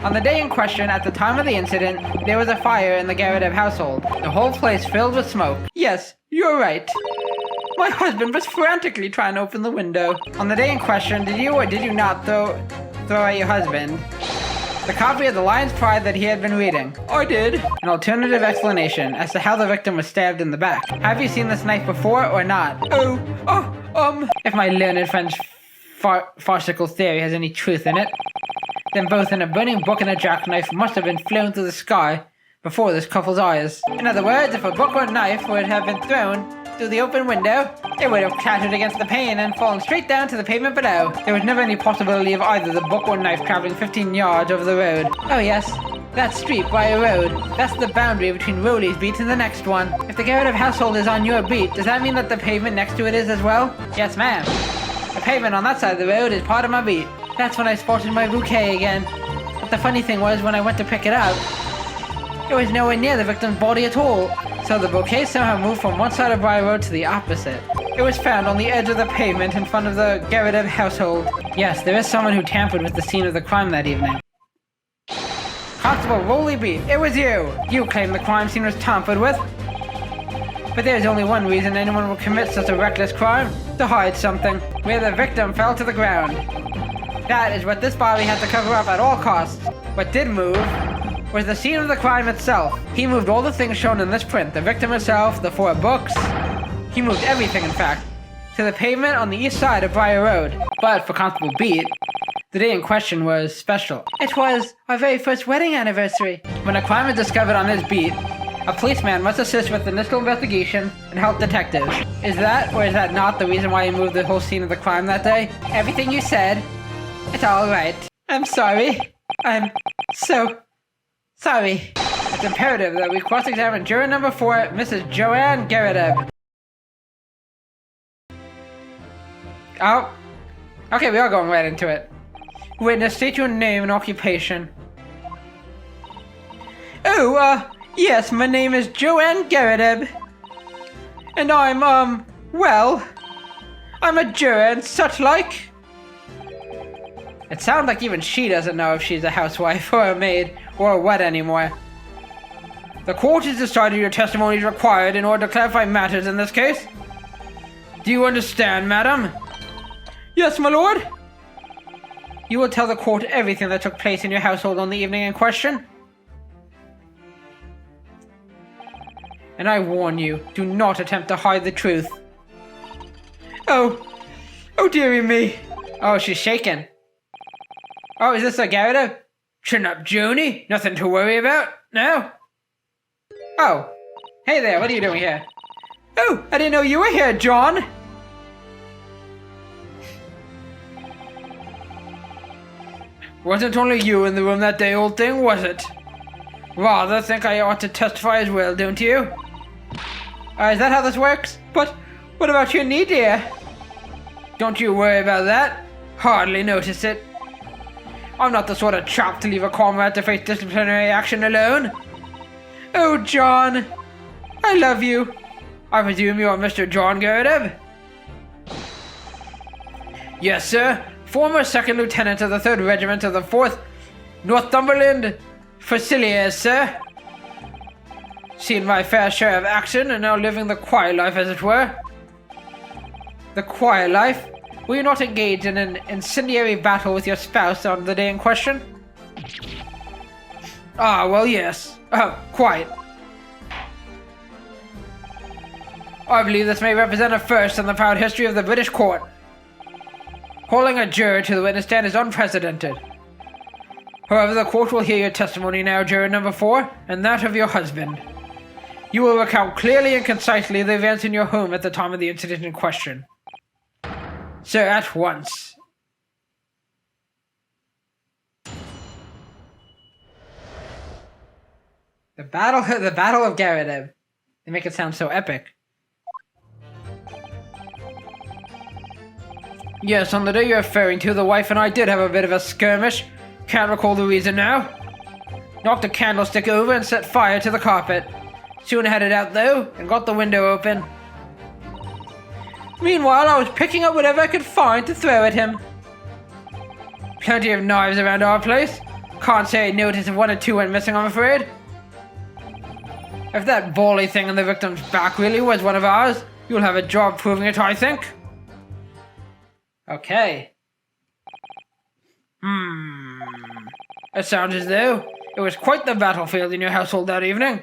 On the day in question, at the time of the incident, there was a fire in the Geradev household. The whole place filled with smoke. Yes, you're right. My husband was frantically trying to open the window. On the day in question, did you or did you not throw at your husband the copy of The Lion's Pride that he had been reading? I did. An alternative explanation as to how the victim was stabbed in the back. Have you seen this knife before or not? If my learned friend's farcical theory has any truth in it, then both in a burning book and a jackknife must have been flown through the sky before this couple's eyes. In other words, if a book or knife would have been thrown through the open window, it would have clattered against the pane and fallen straight down to the pavement below. There was never any possibility of either the book or knife traveling 15 yards over the road. Oh yes, that street by a road. That's the boundary between Rowley's beat and the next one. If the Geradev household is on your beat, does that mean that the pavement next to it is as well? Yes, ma'am. The pavement on that side of the road is part of my beat. That's when I spotted my bouquet again. But the funny thing was, when I went to pick it up, it was nowhere near the victim's body at all. So the bouquet somehow moved from one side of Briar Road to the opposite. It was found on the edge of the pavement in front of the Geradev household. Yes, there is someone who tampered with the scene of the crime that evening. Constable Rowley Beat, it was you! You claim the crime scene was tampered with. But there's only one reason anyone would commit such a reckless crime: to hide something, where the victim fell to the ground. That is what this body had to cover up at all costs. What did move was the scene of the crime itself. He moved all the things shown in this print: the victim herself, the 4 books. He moved everything, in fact, to the pavement on the east side of Briar Road. But for Constable Beat, the day in question was special. It was our very first wedding anniversary. When a crime is discovered on his beat, a policeman must assist with the initial investigation and help detectives. Is that or is that not the reason why he moved the whole scene of the crime that day? Everything you said, it's all right. I'm sorry. I'm so sorry. It's imperative that we cross-examine juror number 4, Mrs. Joanne Geradev. Oh. Okay, we are going right into it. Witness, state your name and occupation. Yes, my name is Joanne Geradev. And I'm, well, I'm a juror and such like. It sounds like even she doesn't know if she's a housewife or a maid or what anymore. The court has decided your testimony is required in order to clarify matters in this case. Do you understand, madam? Yes, my lord. You will tell the court everything that took place in your household on the evening in question. And I warn you, do not attempt to hide the truth. Oh dearie me. Oh, she's shaking. Oh, is this a Geradev? Chin up, Joni. Nothing to worry about? No? Oh. Hey there, what are you doing here? Oh, I didn't know you were here, John. Wasn't only you in the room that day, old thing, was it? Rather think I ought to testify as well, don't you? Is that how this works? But what about your knee, dear? Don't you worry about that. Hardly notice it. I'm not the sort of chap to leave a comrade to face disciplinary action alone. Oh, John. I love you. I presume you're Mr. John Geradev? Yes, sir. Former 2nd Lieutenant of the 3rd Regiment of the 4th Northumberland Fusiliers, sir. Seen my fair share of action and now living the quiet life, as it were. The quiet life? Were you not engaged in an incendiary battle with your spouse on the day in question? Ah, well, yes. Oh, quiet. I believe this may represent a first in the proud history of the British court. Calling a juror to the witness stand is unprecedented. However, the court will hear your testimony now, juror number 4, and that of your husband. You will recount clearly and concisely the events in your home at the time of the incident in question. Sir, at once. The Battle of Geradev. They make it sound so epic. Yes, on the day you're referring to, the wife and I did have a bit of a skirmish. Can't recall the reason now. Knocked a candlestick over and set fire to the carpet. Soon had it out though, and got the window open. Meanwhile, I was picking up whatever I could find to throw at him. Plenty of knives around our place. Can't say I noticed if 1 or 2 went missing, I'm afraid. If that bally thing on the victim's back really was one of ours, you'll have a job proving it, I think. Okay. It sounds as though it was quite the battlefield in your household that evening.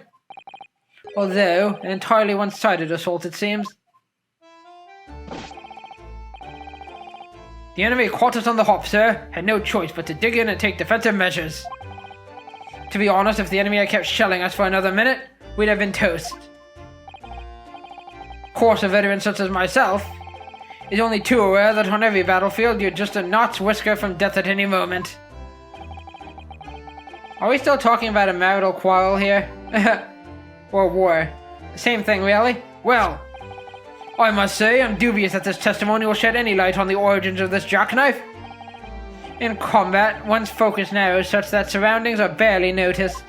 Although, an entirely one-sided assault, it seems. The enemy caught us on the hop, sir. Had no choice but to dig in and take defensive measures. To be honest, if the enemy had kept shelling us for another minute, we'd have been toast. Of course, a veteran such as myself is only too aware that on every battlefield you're just a knot's whisker from death at any moment. Are we still talking about a marital quarrel here? Or war? Same thing, really? Well, I must say I'm dubious that this testimony will shed any light on the origins of this jackknife. In combat, one's focus narrows such that surroundings are barely noticed.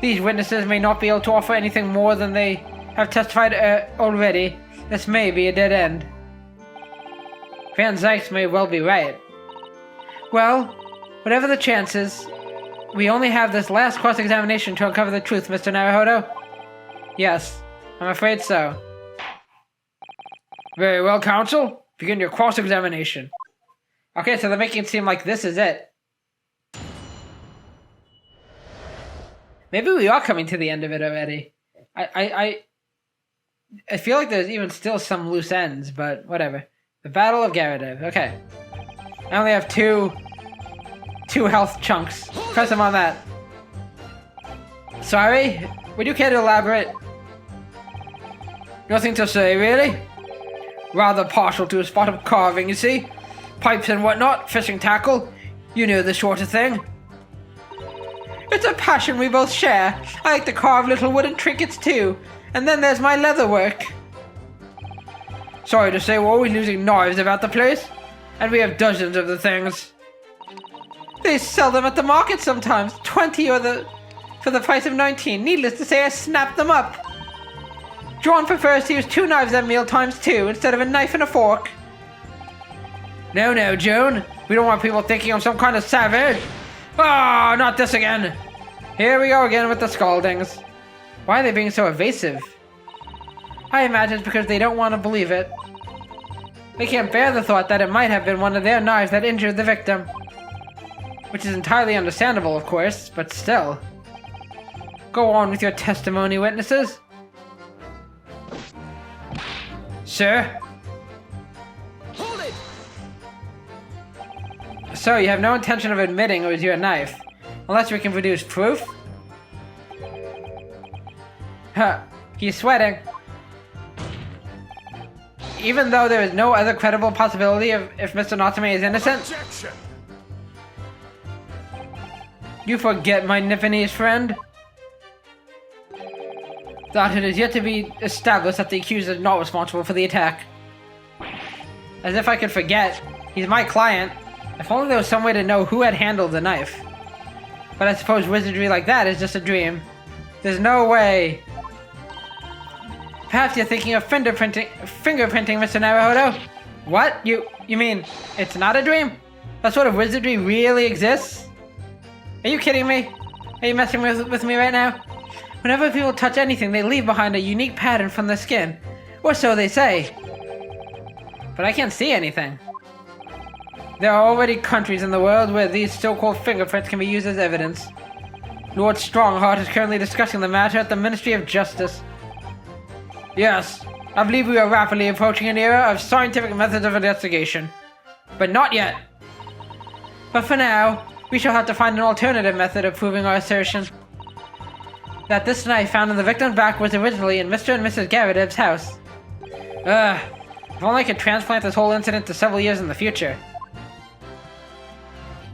These witnesses may not be able to offer anything more than they have testified already. This may be a dead end. Van Zykes may well be right. Well, whatever the chances, we only have this last cross-examination to uncover the truth, Mr. Naruhodo. Yes, I'm afraid so. Very well, counsel. Begin your cross-examination. Okay, so they're making it seem like this is it. Maybe we are coming to the end of it already. I feel like there's even still some loose ends, but whatever. The Battle of Garadev. Okay. I only have two health chunks. Press them on that. Sorry? Would you care to elaborate? Nothing to say, really? Rather partial to a spot of carving, you see? Pipes and whatnot, fishing tackle. You know the sort of thing. It's a passion we both share. I like to carve little wooden trinkets too. And then there's my leather work. Sorry to say, we're always losing knives about the place. And we have dozens of the things. They sell them at the market sometimes. 20 for the price of 19. Needless to say, I snapped them up. John prefers to use 2 knives at meal times too, instead of a knife and a fork. No, Joan. We don't want people thinking I'm some kind of savage. Ah, not this again. Here we go again with the scaldings. Why are they being so evasive? I imagine it's because they don't want to believe it. They can't bear the thought that it might have been one of their knives that injured the victim. Which is entirely understandable, of course, but still. Go on with your testimony, witnesses. Sir? Hold it! So, you have no intention of admitting it was your knife, unless we can produce proof? Huh, he's sweating. Even though there is no other credible possibility of if Mr. Natsume is innocent? Objection! You forget, my Nipponese friend, that it is yet to be established that the accused is not responsible for the attack. As if I could forget. He's my client. If only there was some way to know who had handled the knife. But I suppose wizardry like that is just a dream. There's no way. Perhaps you're thinking of fingerprinting, Mr. Naruhodo? What? You mean it's not a dream? That sort of wizardry really exists? Are you kidding me? Are you messing with me right now? Whenever people touch anything, they leave behind a unique pattern from the skin. Or so they say. But I can't see anything. There are already countries in the world where these so-called fingerprints can be used as evidence. Lord Strongheart is currently discussing the matter at the Ministry of Justice. Yes, I believe we are rapidly approaching an era of scientific methods of investigation. But not yet. But for now, we shall have to find an alternative method of proving our assertion. That this knife found in the victim's back was originally in Mr. and Mrs. Garadev's house. If only I could transplant this whole incident to several years in the future.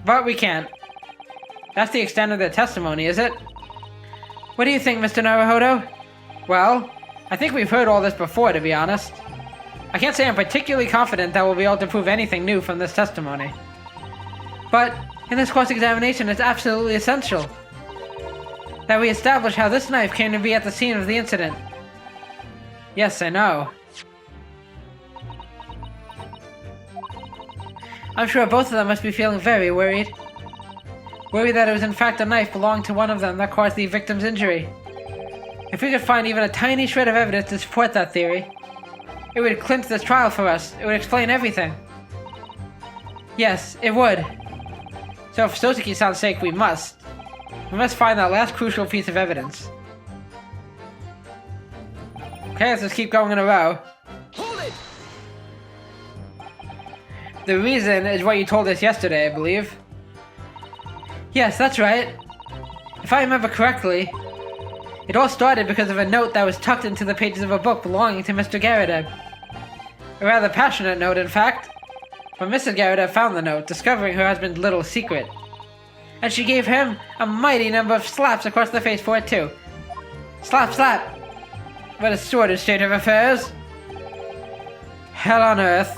But we can't. That's the extent of their testimony, is it? What do you think, Mr. Naruhodo? Well, I think we've heard all this before, to be honest. I can't say I'm particularly confident that we'll be able to prove anything new from this testimony. But in this cross-examination, it's absolutely essential that we establish how this knife came to be at the scene of the incident. Yes, I know. I'm sure both of them must be feeling very worried. worry that it was in fact a knife belonging to one of them that caused the victim's injury. If we could find even a tiny shred of evidence to support that theory, it would clinch this trial for us. It would explain everything. Yes, it would. So for Soseki-san's sake, we must find that last crucial piece of evidence. Okay, let's just keep going in a row. Hold it! The reason is what you told us yesterday, I believe. Yes, that's right. If I remember correctly, it all started because of a note that was tucked into the pages of a book belonging to Mr. Garrett. A rather passionate note, in fact. But Mrs. Garrett found the note, discovering her husband's little secret. And she gave him a mighty number of slaps across the face for it, too. Slap, slap! What a sordid state of affairs. Hell on earth.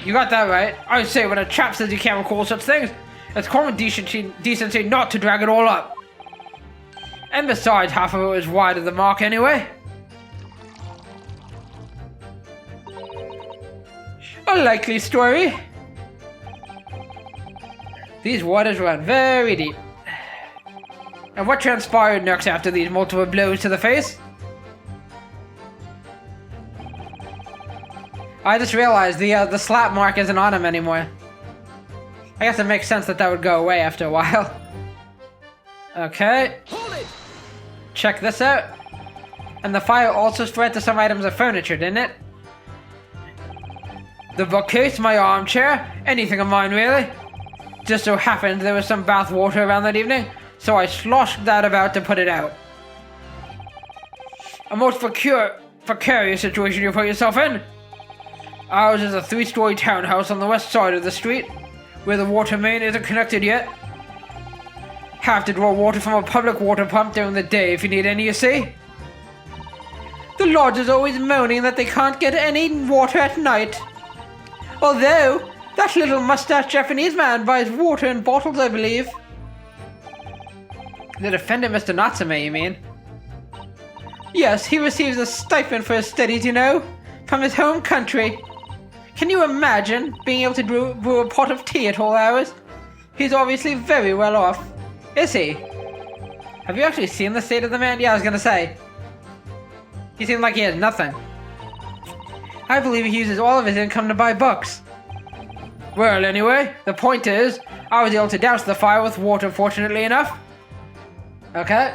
You got that right. I say, when a chap says you can't recall such things, it's common decency not to drag it all up. And besides, half of it was wide of the mark anyway. A likely story. These waters run very deep. And what transpired next after these multiple blows to the face? I just realized the slap mark isn't on him anymore. I guess it makes sense that would go away after a while. Okay. Hold it! Check this out. And the fire also spread to some items of furniture, didn't it? The bookcase, my armchair, anything of mine really. Just so happened there was some bath water around that evening, so I sloshed that about to put it out. A most precarious situation you put yourself in. Ours is a 3-story townhouse on the west side of the street, where the water main isn't connected yet. Have to draw water from a public water pump during the day if you need any, you see. The lodge is always moaning that they can't get any water at night. Although, that little mustached Japanese man buys water in bottles, I believe. The defendant, Mr. Natsume, you mean? Yes, he receives a stipend for his studies, you know, from his home country. Can you imagine being able to brew a pot of tea at all hours? He's obviously very well off. Is he? Have you actually seen the state of the man? Yeah, I was gonna say. He seems like he has nothing. I believe he uses all of his income to buy books. Well, anyway, the point is, I was able to douse the fire with water, fortunately enough. Okay.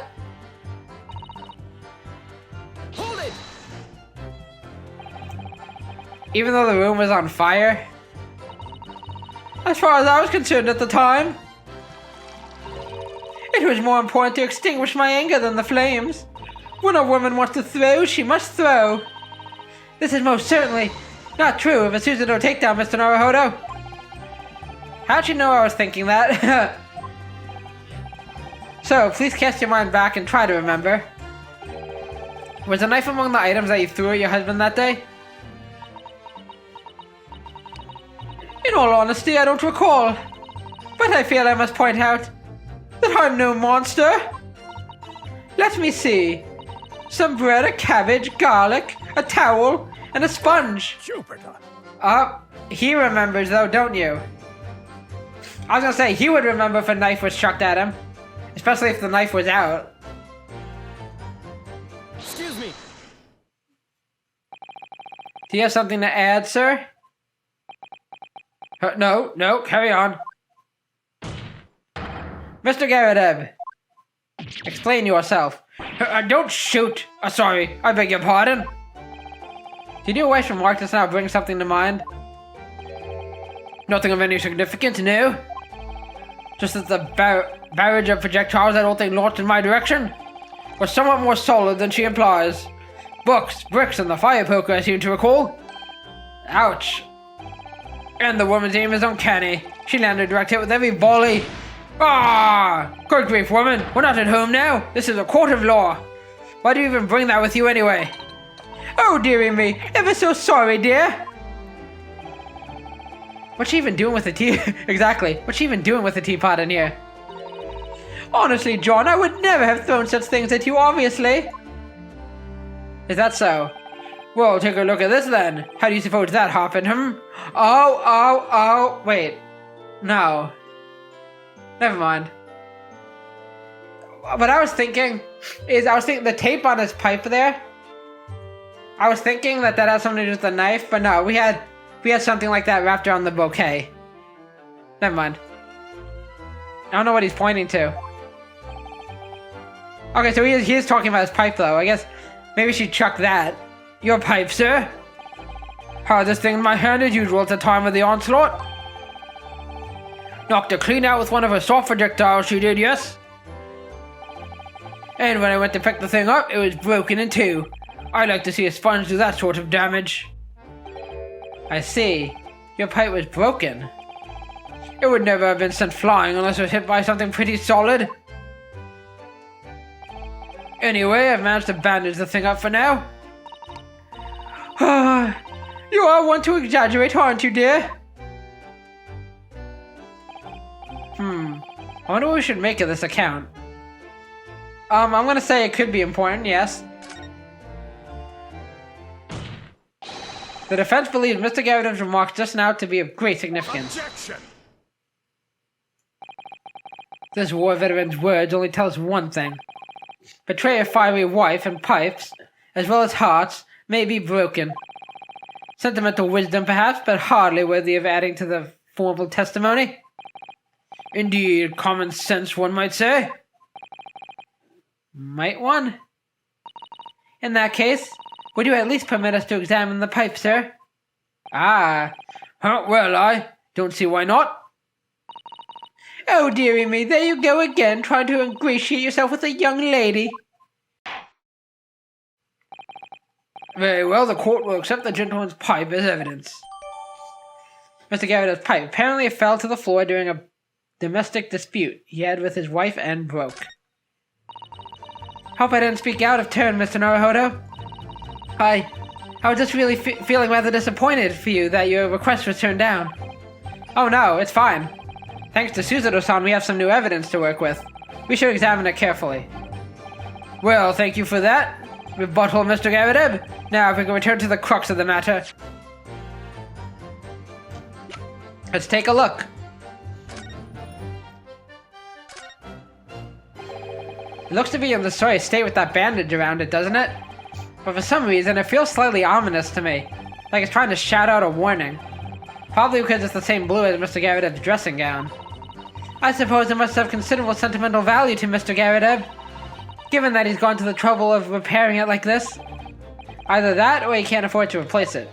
Hold it! Even though the room was on fire? As far as I was concerned at the time, it was more important to extinguish my anger than the flames. When a woman wants to throw, she must throw. This is most certainly not true of a Susanoo takedown, Mr. Naruhodo. How'd you know I was thinking that? So, please cast your mind back and try to remember. Was the knife among the items that you threw at your husband that day? In all honesty, I don't recall. But I feel I must point out that I'm no monster. Let me see. Some bread, a cabbage, garlic, a towel, and a sponge. Jupiter! He remembers though, don't you? I was gonna say, he would remember if a knife was chucked at him. Especially if the knife was out. Excuse me! Do you have something to add, sir? No, carry on. Mr. Garrett, explain yourself. Don't shoot! Sorry, I beg your pardon. Did your wife's remark just now bring something to mind? Nothing of any significance, no? Just that the barrage of projectiles I don't think launched in my direction was somewhat more solid than she implies. Books, bricks, and the fire poker, I seem to recall. Ouch. And the woman's aim is uncanny. She landed a direct hit with every volley. Ah! Good grief, woman. We're not at home now. This is a court of law. Why do you even bring that with you anyway? Oh, dearie me. Ever so sorry, dear. What's she even doing with the tea? Exactly. What's she even doing with the teapot in here? Honestly, John, I would never have thrown such things at you, obviously. Is that so? Well, take a look at this then. How do you suppose that happened, Oh, wait. No. Never mind. What I was thinking is, the tape on his pipe there. I was thinking that had something to do with the knife, but no, we had something like that wrapped around the bouquet. Never mind. I don't know what he's pointing to. Okay, so he is talking about his pipe though. I guess maybe she chucked that. Your pipe, sir? Hardest thing in my hand as usual at the time of the onslaught. Knocked her clean out with one of her soft projectiles, she did, yes? And when I went to pick the thing up, it was broken in two. I like to see a sponge do that sort of damage. I see. Your pipe was broken. It would never have been sent flying unless it was hit by something pretty solid. Anyway, I've managed to bandage the thing up for now. You are one to exaggerate, aren't you, dear? I wonder what we should make of this account. I'm gonna say it could be important, yes. The defense believes Mr. Garrett's remarks just now to be of great significance. Objection! This war veteran's words only tell us one thing. Betray a fiery wife and pipes, as well as hearts, may be broken. Sentimental wisdom perhaps, but hardly worthy of adding to the formal testimony. Indeed, common sense, one might say. Might one? In that case, would you at least permit us to examine the pipe, sir? Ah, well, I don't see why not. Oh, dearie me, there you go again, trying to ingratiate yourself with a young lady. Very well, the court will accept the gentleman's pipe as evidence. Mr. Garrett's pipe apparently fell to the floor during a domestic dispute he had with his wife and broke. Hope I didn't speak out of turn, Mr. Naruhodo. I was just really feeling rather disappointed for you that your request was turned down. Oh no, it's fine. Thanks to Suzuto-san, we have some new evidence to work with. We should examine it carefully. Well, thank you for that, rebuttal, Mr. Garrett. Now, if we can return to the crux of the matter. Let's take a look. It looks to be in the sorry state with that bandage around it, doesn't it? But for some reason, it feels slightly ominous to me. Like it's trying to shout out a warning. Probably because it's the same blue as Mr. Garrett's dressing gown. I suppose it must have considerable sentimental value to Mr. Garrett, given that he's gone to the trouble of repairing it like this. Either that, or he can't afford to replace it.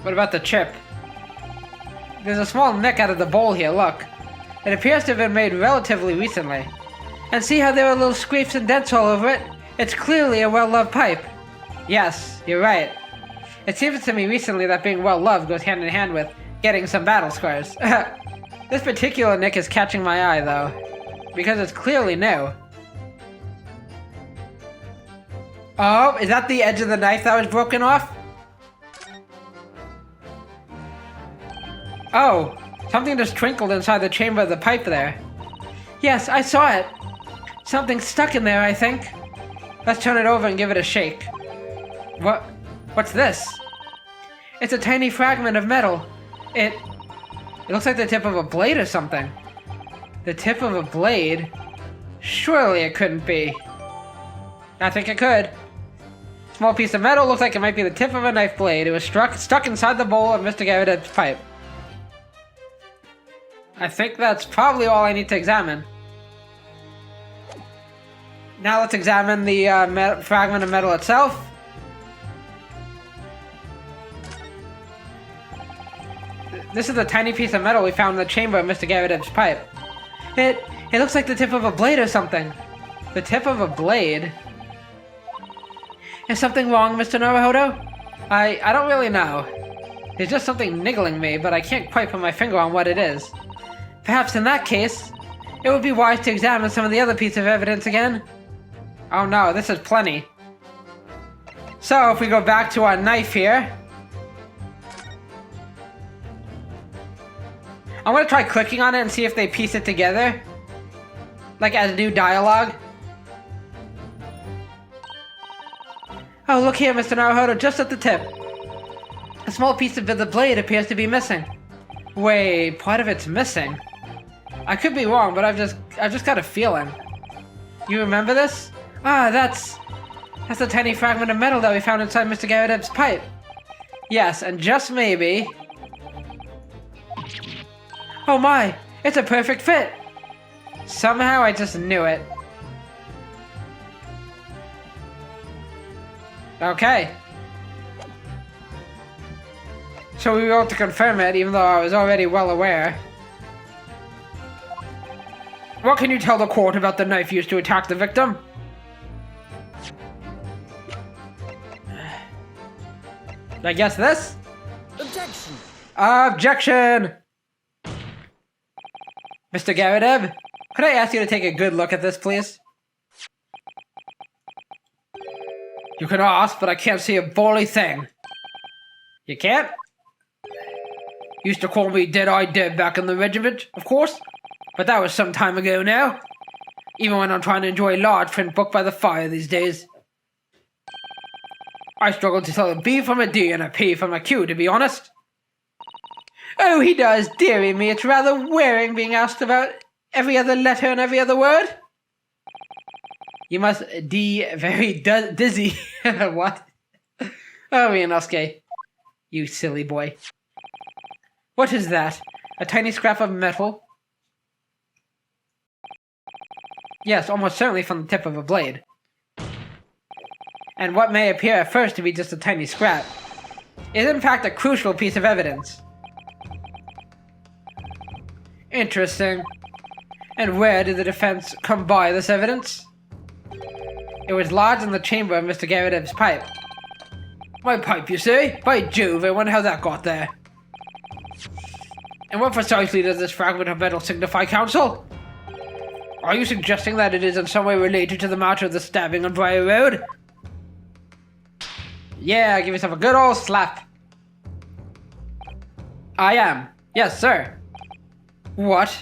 What about the chip? There's a small nick out of the bowl here, look. It appears to have been made relatively recently. And see how there are little scrapes and dents all over it? It's clearly a well-loved pipe. Yes, you're right. It seems to me recently that being well-loved goes hand in hand with getting some battle scars. This particular nick is catching my eye, though, because it's clearly new. Oh, is that the edge of the knife that was broken off? Oh, something just twinkled inside the chamber of the pipe there. Yes, I saw it. Something stuck in there, I think. Let's turn it over and give it a shake. What's this? It's a tiny fragment of metal. It looks like the tip of a blade or something. The tip of a blade? Surely it couldn't be. I think it could. Small piece of metal looks like it might be the tip of a knife blade. It was stuck inside the bowl of Mr. Garrett's pipe. I think that's probably all I need to examine. Now let's examine the fragment of metal itself. This is a tiny piece of metal we found in the chamber of Mr. Garrett's pipe. It looks like the tip of a blade or something. The tip of a blade? Is something wrong, Mr. Naruhodo? I don't really know. There's just something niggling me, but I can't quite put my finger on what it is. Perhaps in that case, it would be wise to examine some of the other pieces of evidence again. Oh no, this is plenty. So, if we go back to our knife here. I'm gonna try clicking on it and see if they piece it together. Like as new dialogue. Oh, look here, Mr. Naruhodo, just at the tip. small piece of the blade appears to be missing. Wait, part of it's missing? I could be wrong, but I've just got a feeling. You remember this? Ah, that's a tiny fragment of metal that we found inside Mr. Garredeb's pipe. Yes, and just maybe... Oh my, it's a perfect fit! Somehow I just knew it. Okay. So we were able to confirm it, even though I was already well aware. What can you tell the court about the knife used to attack the victim? I guess this? Objection! Objection! Mr. Garredeb, could I ask you to take a good look at this, please? You can ask, but I can't see a bully thing. You can't? Used to call me Dead-Eye Deb back in the regiment, of course. But that was some time ago now. Even when I'm trying to enjoy a large print book by the fire these days. I struggle to tell a B from a D and a P from a Q, to be honest. Oh, he does, dearie me. It's rather wearing being asked about every other letter and every other word. You must be very dizzy. What? Oh, Mianosuke. You silly boy. What is that? A tiny scrap of metal? Yes, almost certainly from the tip of a blade. And what may appear at first to be just a tiny scrap is in fact a crucial piece of evidence. Interesting. And where did the defense come by this evidence? It was lodged in the chamber of Mr. Garredeb's pipe. My pipe, you say? By Jove, I wonder how that got there. And what precisely does this fragment of metal signify, Counsel? Are you suggesting that it is in some way related to the matter of the stabbing on Briar Road? Yeah, give yourself a good old slap. I am. Yes, sir. What?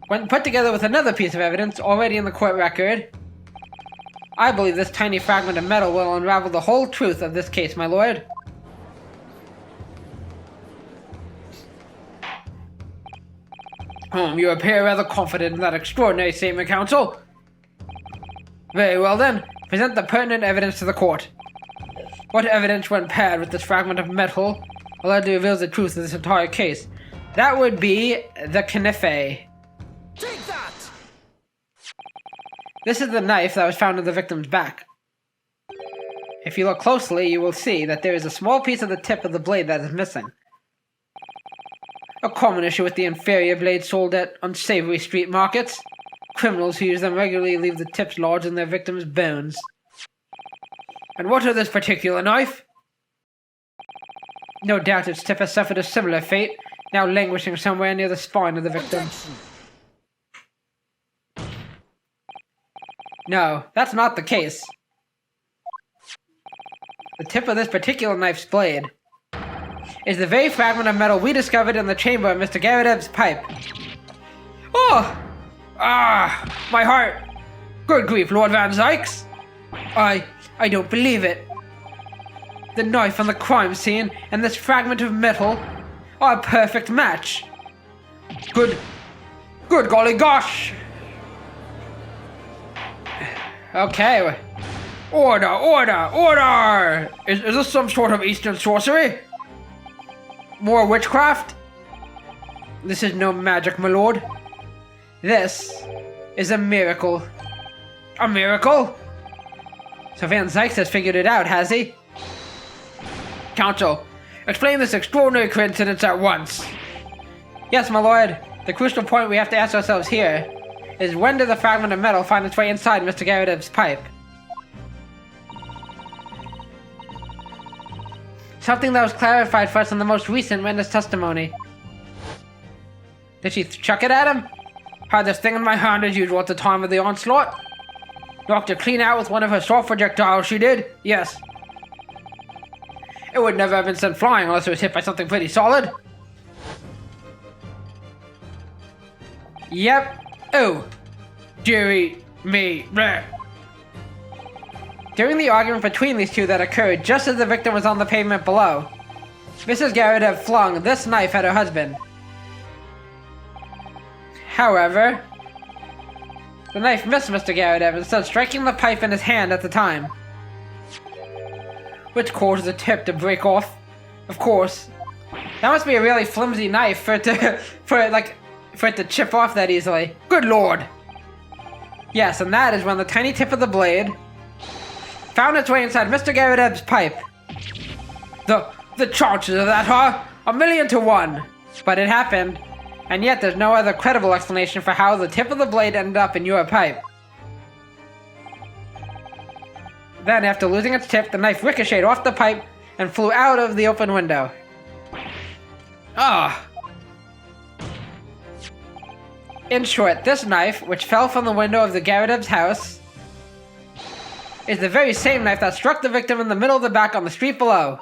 When put together with another piece of evidence already in the court record, I believe this tiny fragment of metal will unravel the whole truth of this case, my lord. You appear rather confident in that extraordinary statement, Counsel. Very well then, present the pertinent evidence to the court. What evidence, when paired with this fragment of metal, allegedly reveals the truth of this entire case? That would be the knife. Take that! This is the knife that was found in the victim's back. If you look closely, you will see that there is a small piece of the tip of the blade that is missing. A common issue with the inferior blades sold at unsavory street markets. Criminals who use them regularly leave the tips lodged in their victims' bones. And what of this particular knife? No doubt its tip has suffered a similar fate, now languishing somewhere near the spine of the victim. Objection! No, that's not the case. The tip of this particular knife's blade is the very fragment of metal we discovered in the chamber of Mr. Garredeb's pipe. Oh! Ah! My heart! Good grief, Lord Van Zykes! I don't believe it. The knife on the crime scene and this fragment of metal are a perfect match. Good golly gosh! Okay. Order! Is this some sort of Eastern sorcery? More witchcraft? This is no magic, my lord. This is a miracle. A miracle? So Van Zykes has figured it out, has he? Counsel, explain this extraordinary coincidence at once. Yes, my lord. The crucial point we have to ask ourselves here is when did the fragment of metal find its way inside Mr. Garredeb's pipe? Something that was clarified for us in the most recent witness testimony. Did she chuck it at him? Had this thing in my hand as usual at the time of the onslaught? Knocked it clean out with one of her soft projectiles, she did? Yes. It would never have been sent flying unless it was hit by something pretty solid. Yep. Oh. Dearie me. Bleh. During the argument between these two that occurred just as the victim was on the pavement below, Mrs. Geradev flung this knife at her husband. However, the knife missed Mr. Geradev, instead striking the pipe in his hand at the time, which caused the tip to break off. Of course, that must be a really flimsy knife for it to chip off that easily. Good lord! Yes, and that is when the tiny tip of the blade found its way inside Mr. Geradev's pipe. The chances of that are 1,000,000 to 1. But it happened, and yet there's no other credible explanation for how the tip of the blade ended up in your pipe. Then, after losing its tip, the knife ricocheted off the pipe and flew out of the open window. Ah! In short, this knife, which fell from the window of the Geradev's house, is the very same knife that struck the victim in the middle of the back on the street below.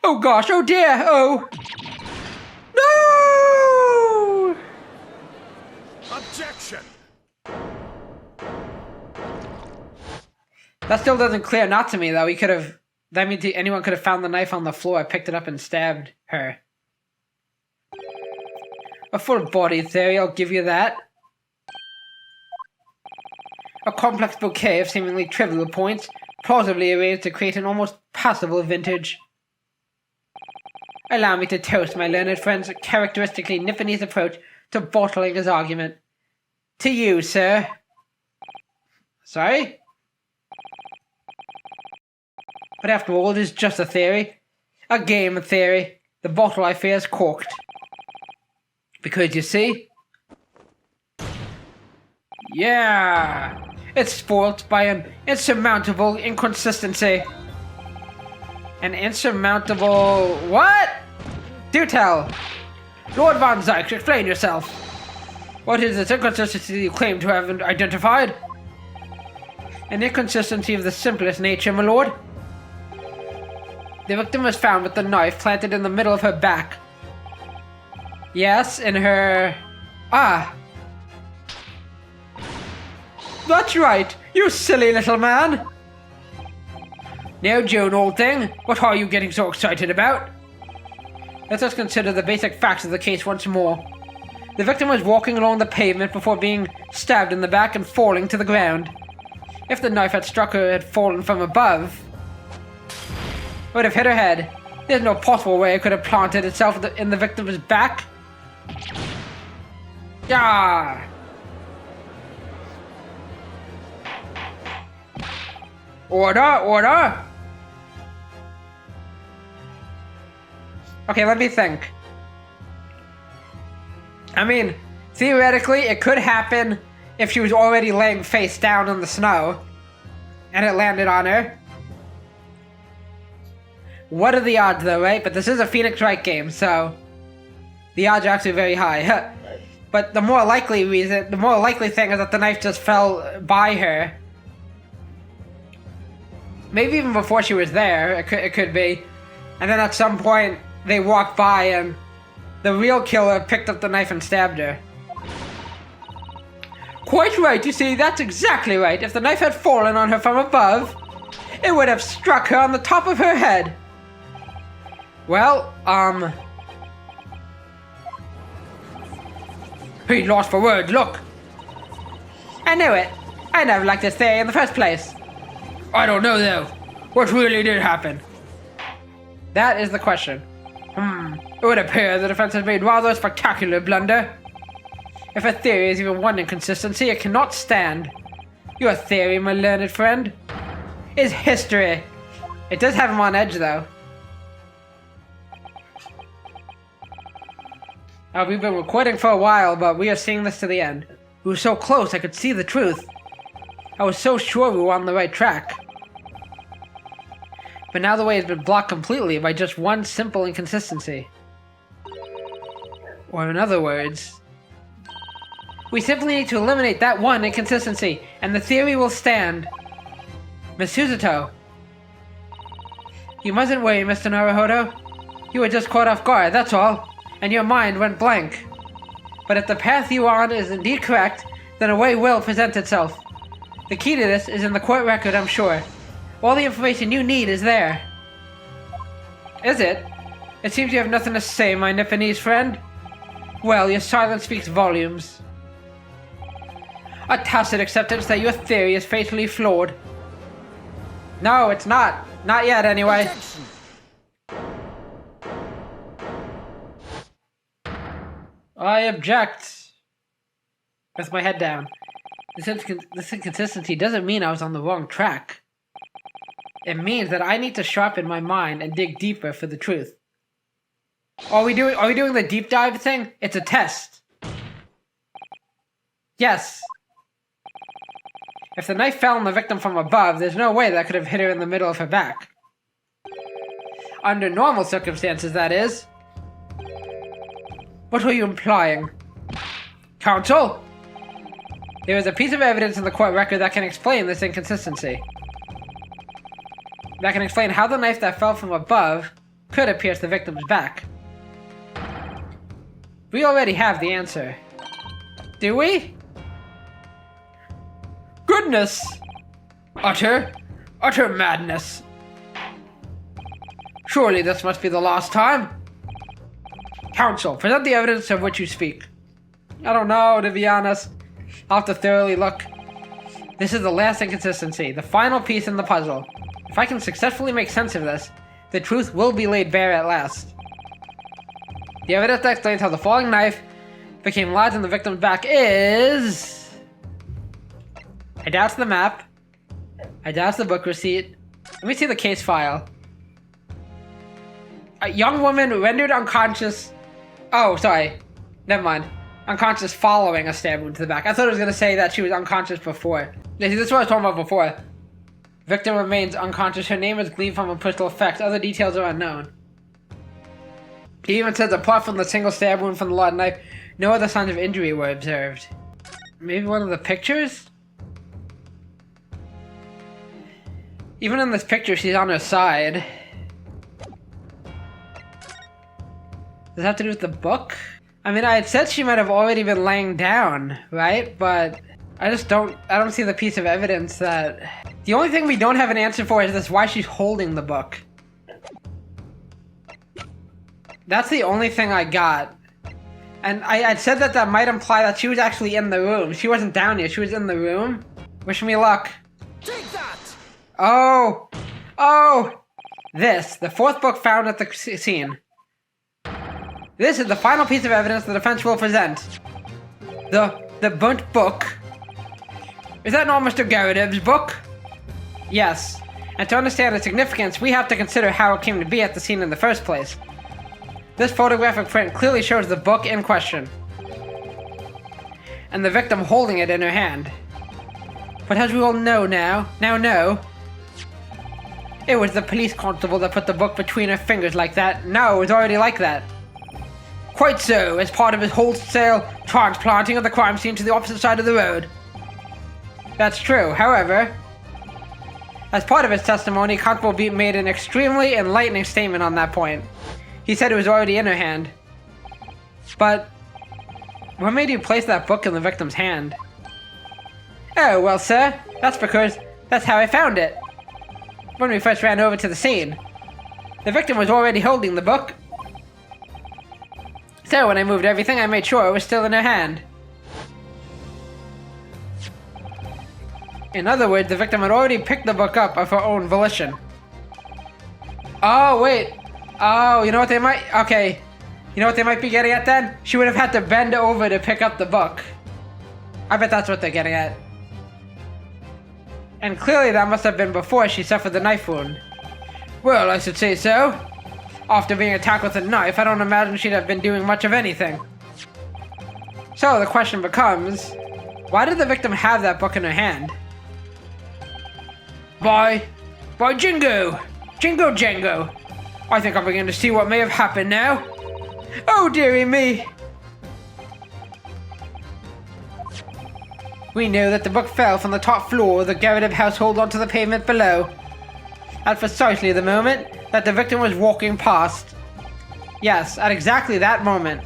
Oh gosh, oh dear, oh! No! Objection! That still doesn't clear not to me, though. That means anyone could have found the knife on the floor, picked it up, and stabbed her. A full body theory, I'll give you that. A complex bouquet of seemingly trivial points, plausibly arranged to create an almost passable vintage. Allow me to toast my learned friend's characteristically Nipponese approach to bottling his argument. To you, sir. Sorry? But after all, it is just a theory. A game theory. The bottle, I fear, is corked. Because, you see? Yeah! It's spoilt by an insurmountable inconsistency. An insurmountable... what? Do tell! Lord Von Zykes, explain yourself. What is this inconsistency you claim to have identified? An inconsistency of the simplest nature, my lord. The victim was found with the knife planted in the middle of her back. Yes, in her... ah! That's right, you silly little man! Now, Joan, old thing, what are you getting so excited about? Let us consider the basic facts of the case once more. The victim was walking along the pavement before being stabbed in the back and falling to the ground. If the knife had struck her had fallen from above, it would have hit her head. There's no possible way it could have planted itself in the victim's back. Ah! Order, order! Okay, let me think. I mean, theoretically, it could happen if she was already laying face down in the snow and it landed on her. What are the odds, though, right? But this is a Phoenix Wright game, so the odds are actually very high. But the more likely thing is that the knife just fell by her. Maybe even before she was there, it could be. And then at some point, they walked by and the real killer picked up the knife and stabbed her. Quite right, you see, that's exactly right. If the knife had fallen on her from above, it would have struck her on the top of her head. Well, he lost for words, look. I knew it. I never liked this theory in the first place. I don't know, though. What really did happen? That is the question. It would appear the defense has made rather a spectacular blunder. If a theory is even one inconsistency, it cannot stand. Your theory, my learned friend, is history. It does have him on edge, though. We've been recording for a while, but we are seeing this to the end. We were so close, I could see the truth. I was so sure we were on the right track. But now the way has been blocked completely by just one simple inconsistency. Or in other words, we simply need to eliminate that one inconsistency, and the theory will stand. Miss Suzuto. You mustn't worry, Mr. Naruhodo. You were just caught off guard, that's all, and your mind went blank. But if the path you are on is indeed correct, then a way will present itself. The key to this is in the court record, I'm sure. All the information you need is there. Is it? It seems you have nothing to say, my Nipponese friend. Well, your silence speaks volumes. A tacit acceptance that your theory is fatally flawed. No, it's not. Not yet, anyway. Objection. I object. With my head down. This inconsistency doesn't mean I was on the wrong track. It means that I need to sharpen my mind and dig deeper for the truth. Are we doing the deep dive thing? It's a test. Yes. If the knife fell on the victim from above, there's no way that could have hit her in the middle of her back. Under normal circumstances, that is. What were you implying? Counsel? There is a piece of evidence in the court record that can explain this inconsistency. That can explain how the knife that fell from above could have pierced the victim's back. We already have the answer. Do we? Goodness! Utter madness. Surely this must be the last time. Counsel, present the evidence of which you speak. I don't know, to be honest. I'll have to thoroughly look. This is the last inconsistency, the final piece in the puzzle. If I can successfully make sense of this, the truth will be laid bare at last. The evidence that explains how the falling knife became lodged in the victim's back is... I doubt the map. I doubt the book receipt. Let me see the case file. A young woman rendered unconscious... Oh, sorry. Never mind. Unconscious following a stab wound to the back. I thought it was going to say that she was unconscious before. This is what I was talking about before. Victim remains unconscious. Her name is gleaned from a pistol effect. Other details are unknown. He even says apart from the single stab wound from the large knife, no other signs of injury were observed. Maybe one of the pictures? Even in this picture, she's on her side. Does it have to do with the book? I mean, I had said she might have already been laying down, right? But I don't see the piece of evidence that... The only thing we don't have an answer for is this, why she's holding the book. That's the only thing I got. And I said that might imply that she was actually in the room. She wasn't down here, she was in the room. Wish me luck. Take that! Oh! Oh! This, the fourth book found at the scene. This is the final piece of evidence the defense will present. The burnt book. Is that not Mr. Garadev's book? Yes. And to understand its significance, we have to consider how it came to be at the scene in the first place. This photographic print clearly shows the book in question. And the victim holding it in her hand. But as we all know now know, it was the police constable that put the book between her fingers like that. No, it was already like that. Quite so, as part of his wholesale transplanting of the crime scene to the opposite side of the road. That's true, however, as part of his testimony, Constable Beat made an extremely enlightening statement on that point. He said it was already in her hand. But what made you place that book in the victim's hand? Oh, well, sir, that's because that's how I found it. When we first ran over to the scene, the victim was already holding the book. So when I moved everything, I made sure it was still in her hand. In other words, the victim had already picked the book up of her own volition. Oh, wait. Oh, you know what they might... Okay. You know what they might be getting at then? She would have had to bend over to pick up the book. I bet that's what they're getting at. And clearly that must have been before she suffered the knife wound. Well, I should say so. After being attacked with a knife, I don't imagine she'd have been doing much of anything. So the question becomes, why did the victim have that book in her hand? By Jingo! Jingo Jango! I think I'm beginning to see what may have happened now. Oh dearie me! We know that the book fell from the top floor of the Garadev household onto the pavement below. At precisely the moment that the victim was walking past. Yes, at exactly that moment.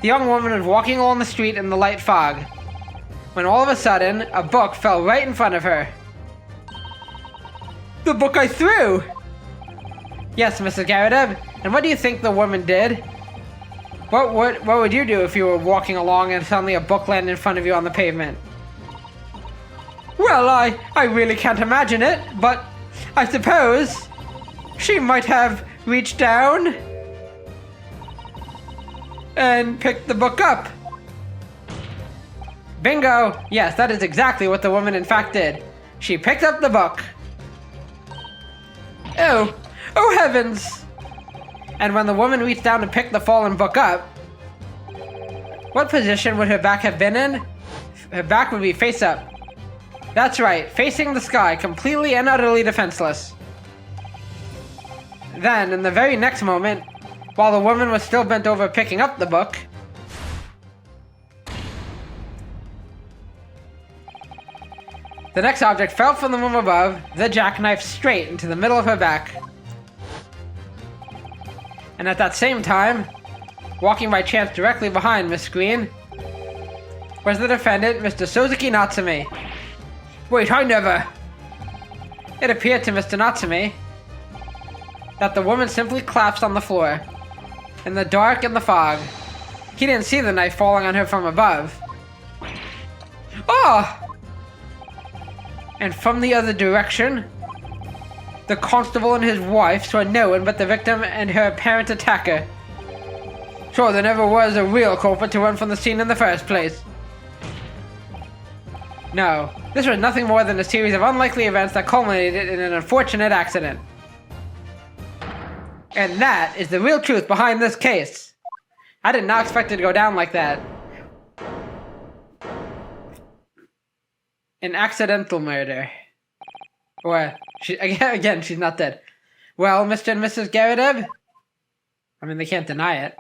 The young woman was walking along the street in the light fog. when all of a sudden, a book fell right in front of her. The book I threw! Yes, Mrs. Garrideb, and what do you think the woman did? What would you do if you were walking along and suddenly a book landed in front of you on the pavement? Well, I really can't imagine it, but I suppose she might have reached down and picked the book up. Bingo! Yes, that is exactly what the woman in fact did. She picked up the book. Oh heavens! And when the woman reached down to pick the fallen book up, what position would her back have been in? Her back would be face up. That's right, facing the sky, completely and utterly defenseless. Then, in the very next moment, while the woman was still bent over picking up the book, the next object fell from the room above, the jackknife straight into the middle of her back. And at that same time, walking by chance directly behind Miss Green, was the defendant, Mr. Suzuki Natsume. Wait, I never... It appeared to Mr. Natsume that the woman simply collapsed on the floor, in the dark and the fog. He didn't see the knife falling on her from above. Oh! And from the other direction, the constable and his wife saw no one but the victim and her apparent attacker. So there never was a real culprit to run from the scene in the first place. No, this was nothing more than a series of unlikely events that culminated in an unfortunate accident. And that is the real truth behind this case. I did not expect it to go down like that. An accidental murder. Or, again, she's not dead. Well, Mr. and Mrs. Garrideb? I mean, they can't deny it.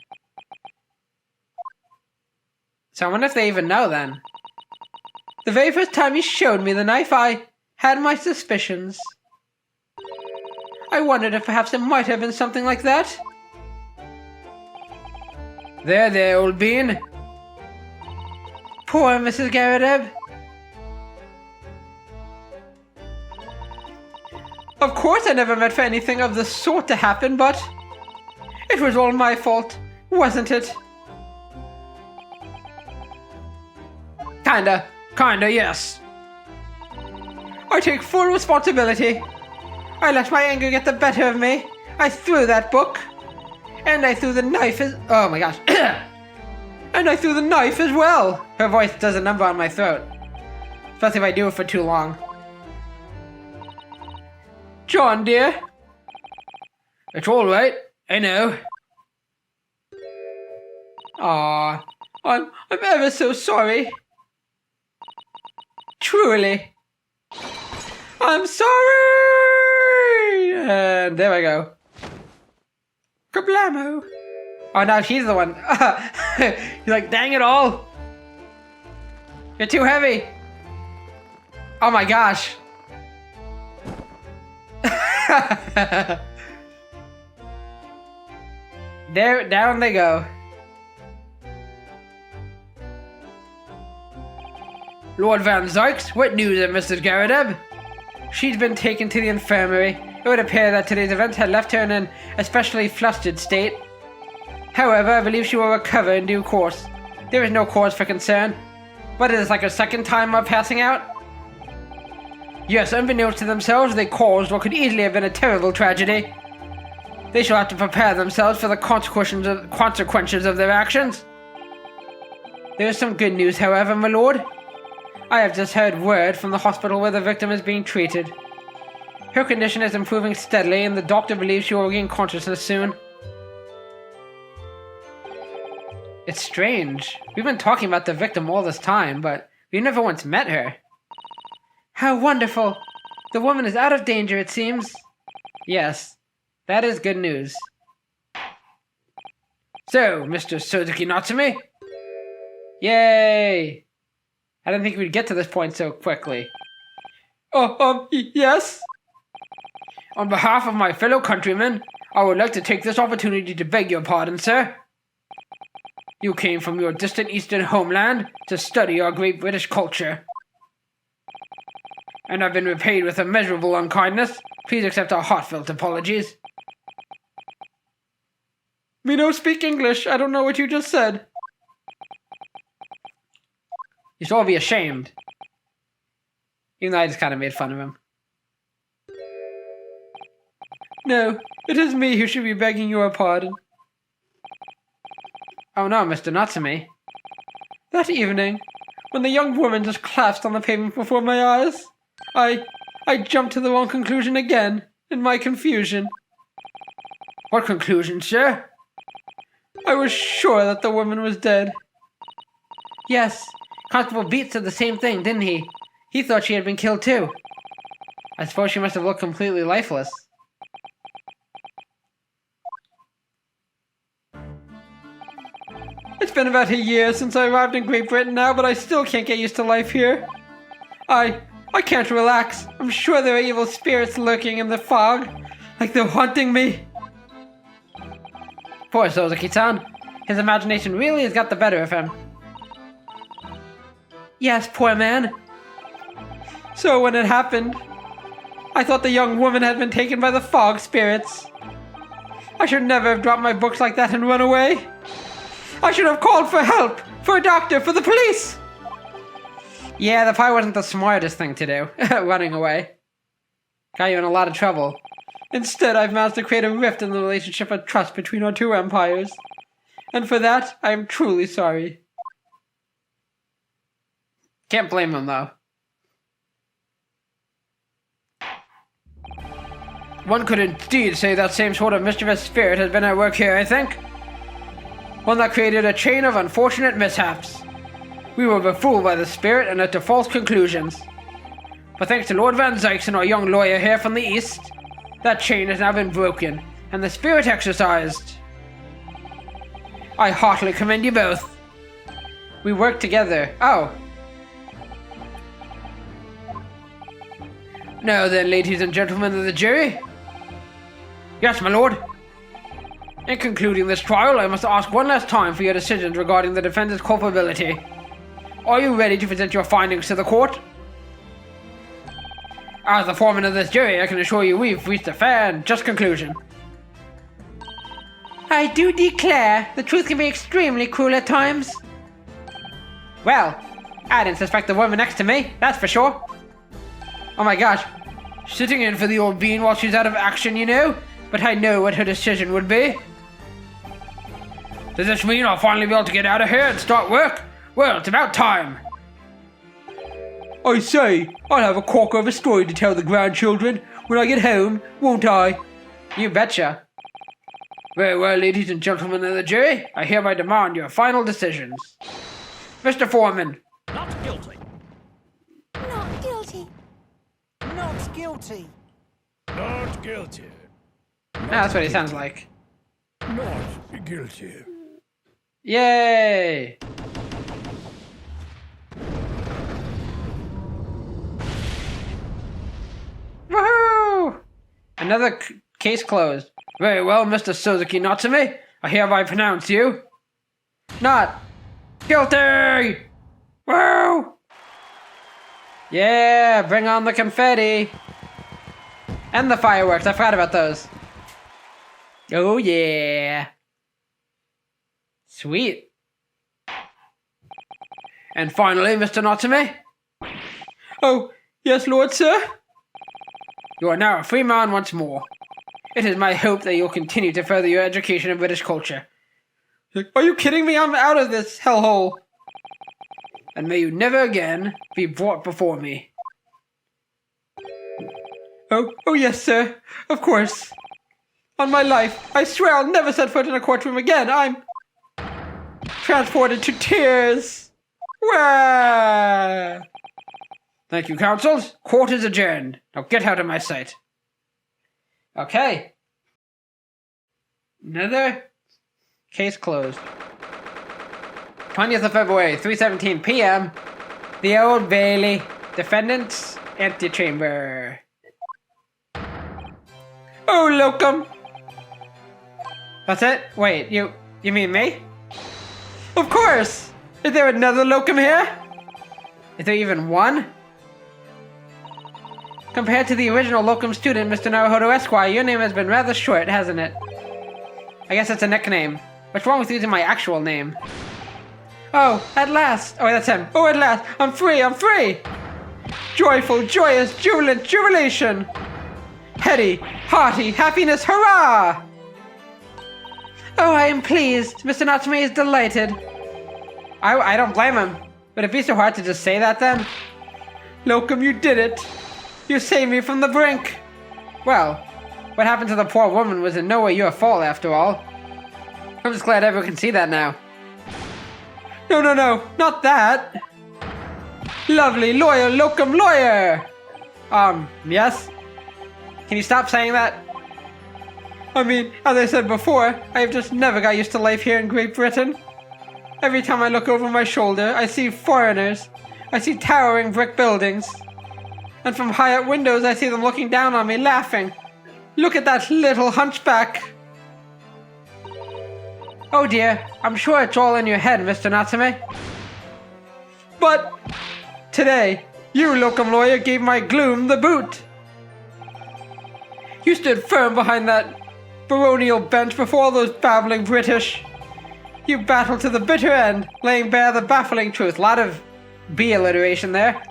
So I wonder if they even know then. The very first time you showed me the knife, I had my suspicions. I wondered if perhaps it might have been something like that. There, old bean. Poor Mrs. Garrideb. Of course I never meant for anything of the sort to happen, but it was all my fault, wasn't it? Kinda, yes. I take full responsibility. I let my anger get the better of me. I threw that book. And I threw the knife as... Oh my gosh. And I threw the knife as well. Her voice does a number on my throat. Especially if I do it for too long. John, dear. It's all right. I know. Aw. I'm ever so sorry. Truly. I'm sorry! And there we go. Kablamo! Oh, now she's the one. You're like, dang it all! You're too heavy! Oh my gosh! Down they go. Lord Van Zykes, what news of Mrs. Garrideb? She's been taken to the infirmary. It would appear that today's event had left her in an especially flustered state. However, I believe she will recover in due course. There is no cause for concern. But it is like a second time of passing out? Yes, unbeknownst to themselves, they caused what could easily have been a terrible tragedy. They shall have to prepare themselves for the consequences of their actions. There is some good news, however, my lord. I have just heard word from the hospital where the victim is being treated. Her condition is improving steadily, and the doctor believes she will regain consciousness soon. It's strange. We've been talking about the victim all this time, but we never once met her. How wonderful! The woman is out of danger, it seems. Yes, that is good news. So, Mr. Suzuki Natsume? Yay! I didn't think we'd get to this point so quickly. Yes? On behalf of my fellow countrymen, I would like to take this opportunity to beg your pardon, sir. You came from your distant eastern homeland to study our great British culture. And I've been repaid with immeasurable unkindness. Please accept our heartfelt apologies. Me no speak English. I don't know what you just said. You should all be ashamed. Even though I just kind of made fun of him. No, it is me who should be begging your pardon. Oh no, Mr. Natsume. That evening, when the young woman just collapsed on the pavement before my eyes, I jumped to the wrong conclusion again, in my confusion. What conclusion, sir? I was sure that the woman was dead. Yes, Constable Beat said the same thing, didn't he? He thought she had been killed too. I suppose she must have looked completely lifeless. It's been about a year since I arrived in Great Britain now, but I still can't get used to life here. I can't relax. I'm sure there are evil spirits lurking in the fog, like they're haunting me. Poor Sozaki-san. His imagination really has got the better of him. Yes, poor man. So when it happened, I thought the young woman had been taken by the fog spirits. I should never have dropped my books like that and run away. I should have called for help, for a doctor, for the police. Yeah, that probably wasn't the smartest thing to do, running away. Got you in a lot of trouble. Instead, I've managed to create a rift in the relationship of trust between our two empires. And for that, I am truly sorry. Can't blame him, though. One could indeed say that same sort of mischievous spirit has been at work here, I think. One that created a chain of unfortunate mishaps. We were befooled by the spirit and led to false conclusions. But thanks to Lord Van Zykes and our young lawyer here from the east, that chain has now been broken, and the spirit exorcised. I heartily commend you both. We work together. Oh. Now then, ladies and gentlemen of the jury. Yes, my lord. In concluding this trial, I must ask one last time for your decisions regarding the defendant's culpability. Are you ready to present your findings to the court? As the foreman of this jury, I can assure you we've reached a fair and just conclusion. I do declare the truth can be extremely cruel at times. Well, I didn't suspect the woman next to me, that's for sure. Oh my gosh, sitting in for the old bean while she's out of action, you know? But I know what her decision would be. Does this mean I'll finally be able to get out of here and start work? Well, it's about time. I say, I'll have a corker of a story to tell the grandchildren when I get home, won't I? You betcha. Very well, ladies and gentlemen of the jury, I hereby demand your final decisions. Mr. Foreman. Not guilty. Not guilty. Not guilty. Not guilty. That's what he sounds like. Not guilty. Yay! Woohoo! Another case closed. Very well, Mr. Suzuki Natsume. I hereby pronounce you not guilty! Woo! Yeah, bring on the confetti! And the fireworks, I forgot about those. Oh yeah! Sweet. And finally, Mr. Natsume. Oh, yes, Lord, sir? You are now a free man once more. It is my hope that you'll continue to further your education in British culture. Are you kidding me? I'm out of this hellhole. And may you never again be brought before me. Oh yes, sir. Of course. On my life, I swear I'll never set foot in a courtroom again. I'm transported to tears. Wah! Thank you, counsels. Court is adjourned. Now get out of my sight. Okay. Another case closed. 20th of February, 3:17 p.m. The Old Bailey. Defendant's antechamber. Oh, locum. That's it? Wait, you mean me? Of course! Is there another locum here? Is there even one? Compared to the original locum student, Mr. Naruhodo Esquire, your name has been rather short, hasn't it? I guess it's a nickname. What's wrong with using my actual name? Oh, at last! Oh, that's him. Oh, at last! I'm free! I'm free! Joyful, joyous, jubilant, jubilation! Heady, hearty, happiness, hurrah! Oh, I am pleased. Mr. Natsume is delighted. I don't blame him. Would it be so hard to just say that then? Locum, you did it. You saved me from the brink. Well, what happened to the poor woman was in no way your fault after all. I'm just glad everyone can see that now. No, not that. Lovely, loyal, locum lawyer. Yes? Can you stop saying that? I mean, as I said before, I have just never got used to life here in Great Britain. Every time I look over my shoulder, I see foreigners. I see towering brick buildings. And from high up windows, I see them looking down on me, laughing. Look at that little hunchback. Oh dear, I'm sure it's all in your head, Mr. Natsume. But today, you, locum lawyer, gave my gloom the boot. You stood firm behind that baronial bench before all those babbling British. You battled to the bitter end, laying bare the baffling truth. Lot of B alliteration there.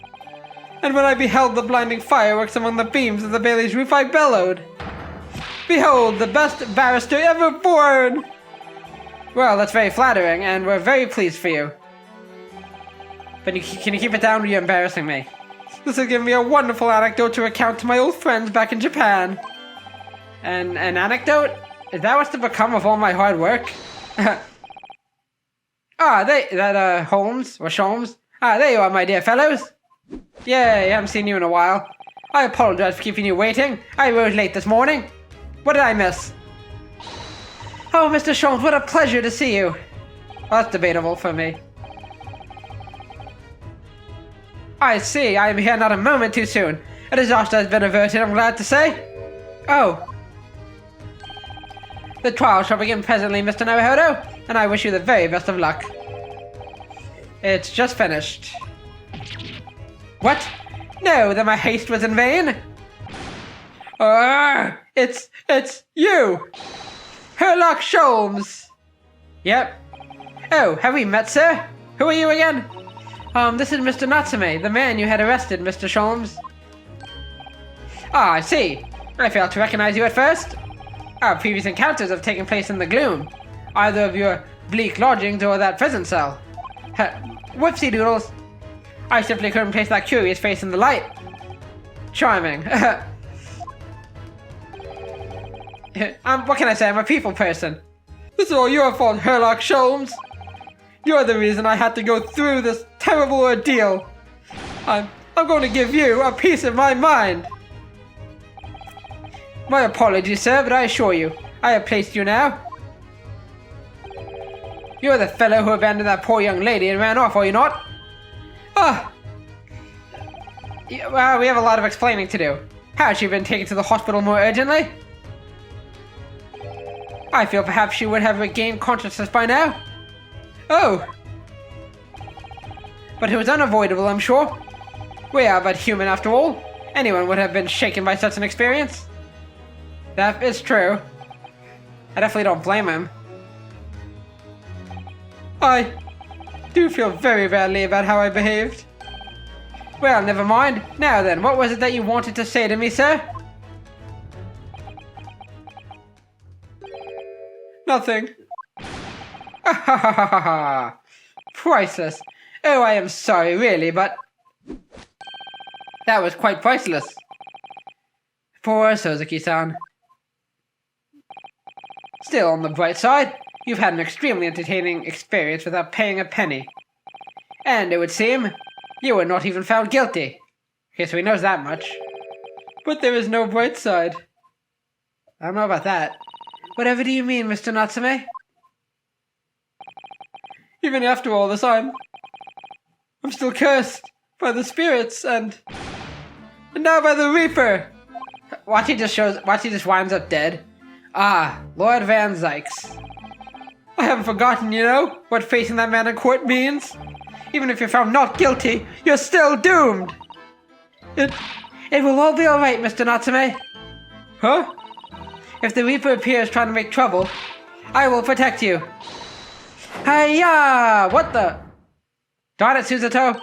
And when I beheld the blinding fireworks among the beams of the Bailey's roof, I bellowed, "Behold, the best barrister ever born!" Well, that's very flattering, and we're very pleased for you. But can you keep it down? You're embarrassing me. This has given me a wonderful anecdote to recount to my old friends back in Japan. An anecdote? Is that what's to become of all my hard work? Holmes or Sholmes? There you are, my dear fellows. Yay, I haven't seen you in a while. I apologize for keeping you waiting. I rose late this morning. What did I miss? Oh, Mr. Sholmes, what a pleasure to see you. Well, that's debatable for me. I see, I am here not a moment too soon. A disaster has been averted, I'm glad to say. Oh. The trial shall begin presently, Mr. Naruhodo, and I wish you the very best of luck. It's just finished. What? No, then my haste was in vain? It's you! Herlock Sholmes! Yep. Oh, have we met, sir? Who are you again? This is Mr. Natsume, the man you had arrested, Mr. Sholmes. Ah, I see. I failed to recognize you at first. Our previous encounters have taken place in the gloom, either of your bleak lodgings or that prison cell. Whoopsie doodles. I simply couldn't place that curious face in the light. Charming. What can I say? I'm a people person. This is all your fault, Herlock Sholmes. You're the reason I had to go through this terrible ordeal. I'm going to give you a piece of my mind. My apologies, sir, but I assure you, I have placed you now. You're the fellow who abandoned that poor young lady and ran off, are you not? Ah! Well, we have a lot of explaining to do. Has she been taken to the hospital more urgently? I feel perhaps she would have regained consciousness by now. Oh! But it was unavoidable, I'm sure. We are but human after all. Anyone would have been shaken by such an experience. That is true. I definitely don't blame him. I do feel very badly about how I behaved. Well, never mind. Now then, what was it that you wanted to say to me, sir? Nothing. Ha ha ha ha ha. Priceless. Oh, I am sorry, really, but that was quite priceless. Poor Suzuki-san. Still, on the bright side, you've had an extremely entertaining experience without paying a penny. And it would seem, you were not even found guilty. Okay, so he knows that much. But there is no bright side. I don't know about that. Whatever do you mean, Mr. Natsume? Even after all this, I'm still cursed by the spirits and now by the Reaper. Watch he just winds up dead. Ah, Lord Van Zykes. I haven't forgotten, you know, what facing that man in court means. Even if you're found not guilty, you're still doomed. It will all be alright, Mr. Natsume. Huh? If the Reaper appears trying to make trouble, I will protect you. Hiya! What the? Darn it, Suzuto.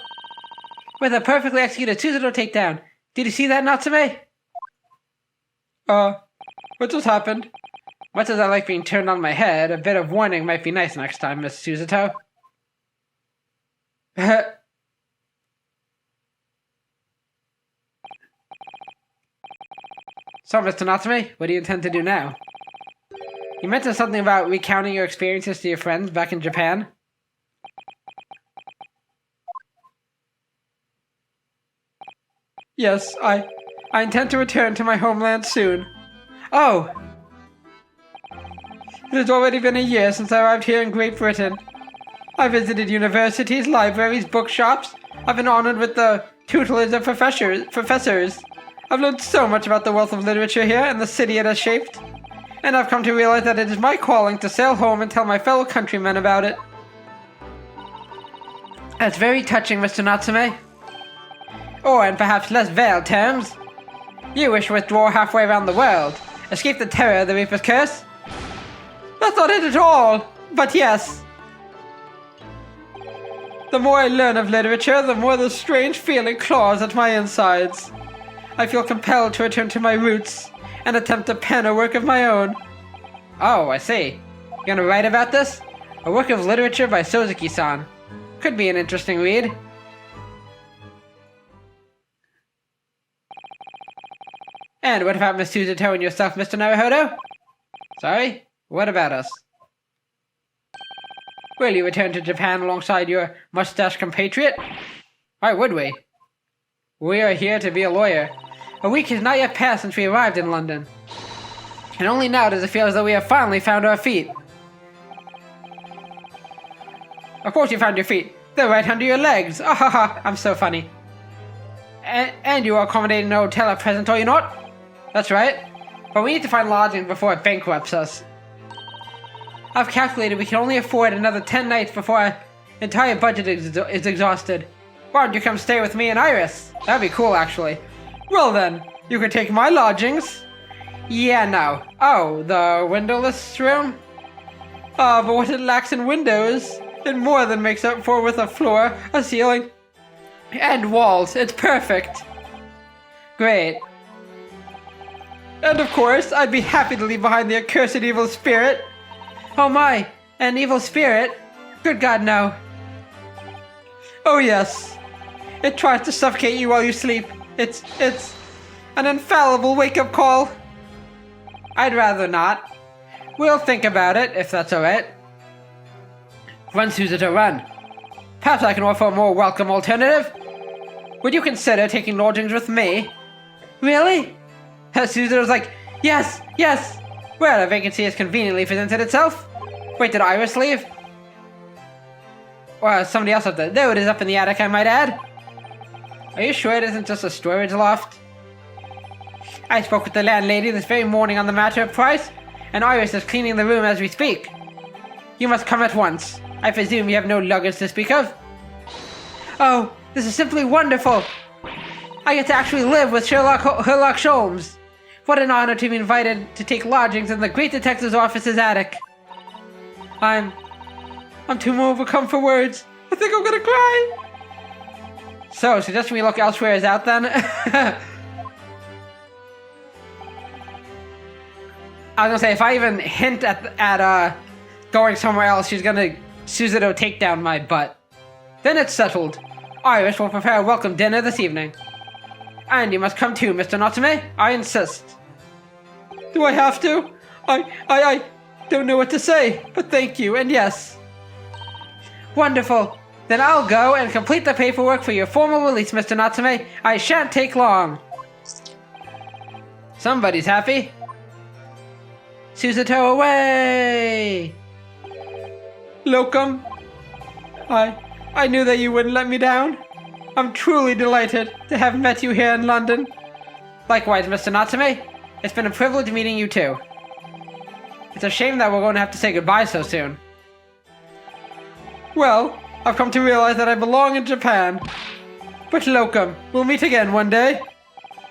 With a perfectly executed Suzuto takedown. Did you see that, Natsume? What just happened? Much as I like being turned on my head, a bit of warning might be nice next time, Miss Suzuto. So, Mr. Natsume, what do you intend to do now? You mentioned something about recounting your experiences to your friends back in Japan. Yes, I intend to return to my homeland soon. Oh! It has already been a year since I arrived here in Great Britain. I visited universities, libraries, bookshops. I've been honored with the tutelage of professors. I've learned so much about the wealth of literature here and the city it has shaped. And I've come to realize that it is my calling to sail home and tell my fellow countrymen about it. That's very touching, Mr. Natsume. Or, in perhaps less veiled terms, you wish to withdraw halfway around the world, escape the terror of the Reaper's curse? That's not it at all, but yes. The more I learn of literature, the more the strange feeling claws at my insides. I feel compelled to return to my roots and attempt to pen a work of my own. Oh, I see. You're gonna write about this? A work of literature by Sozuki-san. Could be an interesting read. And what about Miss Suzuto and yourself, Mr. Naruhodo? Sorry? What about us? Will you return to Japan alongside your mustache compatriot? Why would we? We are here to be a lawyer. A week has not yet passed since we arrived in London. And only now does it feel as though we have finally found our feet. Of course you found your feet. They're right under your legs. Ah ha ha, I'm so funny. And you are accommodating in a hotel at present, are you not? That's right. But we need to find lodging before it bankrupts us. I've calculated we can only afford another 10 nights before our entire budget is exhausted. Why don't you come stay with me and Iris? That'd be cool, actually. Well then, you can take my lodgings. Yeah, no. Oh, the windowless room? Ah, but what it lacks in windows, it more than makes up for with a floor, a ceiling, and walls. It's perfect. Great. And of course, I'd be happy to leave behind the accursed evil spirit. Oh my, an evil spirit? Good God, no. Oh yes. It tries to suffocate you while you sleep. It's an infallible wake-up call. I'd rather not. We'll think about it, if that's alright. Run, Suzuto, run. Perhaps I can offer a more welcome alternative. Would you consider taking lodgings with me? Really? Suzuto's like, yes, yes. Well, a vacancy has conveniently presented itself. Wait, did Iris leave? Or somebody else up there. There it is, up in the attic, I might add. Are you sure it isn't just a storage loft? I spoke with the landlady this very morning on the matter of price, and Iris is cleaning the room as we speak. You must come at once. I presume you have no luggage to speak of? Oh, this is simply wonderful. I get to actually live with Sherlock Holmes. What an honor to be invited to take lodgings in the great detective's office's attic. I'm too overcome for words. I think I'm gonna cry. So, suggesting we look elsewhere is out then? I was gonna say, if I even hint at going somewhere else, she's gonna Suzuto take down my butt. Then it's settled. Iris will prepare a welcome dinner this evening. And you must come too, Mr. Natsume. I insist. Do I have to? I don't know what to say, but thank you, and yes. Wonderful. Then I'll go and complete the paperwork for your formal release, Mr. Natsume. I shan't take long. Somebody's happy. Suzuto away! Locum, I knew that you wouldn't let me down. I'm truly delighted to have met you here in London. Likewise, Mr. Natsume. It's been a privilege meeting you too. It's a shame that we're going to have to say goodbye so soon. Well, I've come to realize that I belong in Japan. But Locum, we'll meet again one day.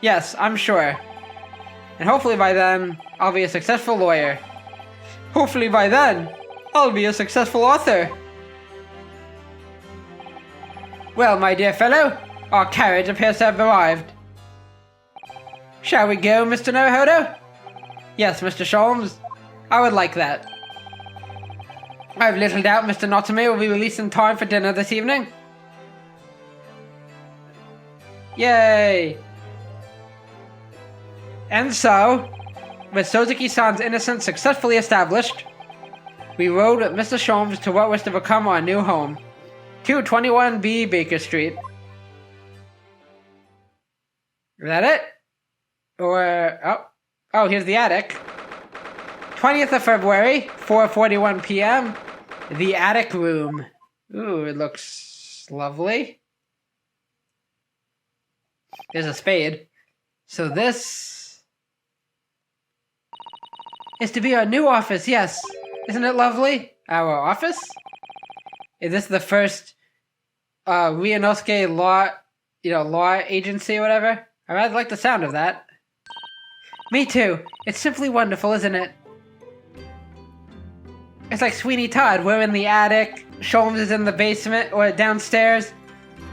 Yes, I'm sure. And hopefully by then, I'll be a successful lawyer. Hopefully by then, I'll be a successful author. Well, my dear fellow, our carriage appears to have arrived. Shall we go, Mr. Naruhodo? Yes, Mr. Sholmes, I would like that. I have little doubt Mr. Natsume will be released in time for dinner this evening. Yay! And so, with Sozuki-san's innocence successfully established, we rode with Mr. Sholmes to what was to become our new home, 221B Baker Street. Is that it? Or, oh, here's the attic. 20th of February, 4:41 p.m., the attic room. Ooh, it looks lovely. There's a spade. So this is to be our new office, yes. Isn't it lovely? Our office? Is this the first Ryunosuke law agency or whatever? I rather like the sound of that. Me too. It's simply wonderful, isn't it? It's like Sweeney Todd. We're in the attic. Sholmes is in the basement or downstairs.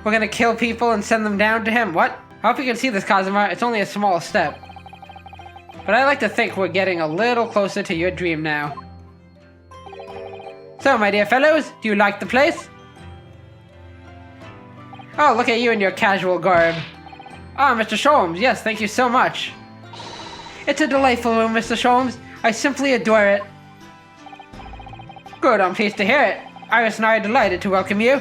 We're gonna kill people and send them down to him. What? I hope you can see this, Kazuma. It's only a small step. But I like to think we're getting a little closer to your dream now. So, my dear fellows, do you like the place? Oh, look at you in your casual garb. Ah, Mr. Sholmes, yes, thank you so much. It's a delightful room, Mr. Sholmes. I simply adore it. Good, I'm pleased to hear it. Iris and I are delighted to welcome you.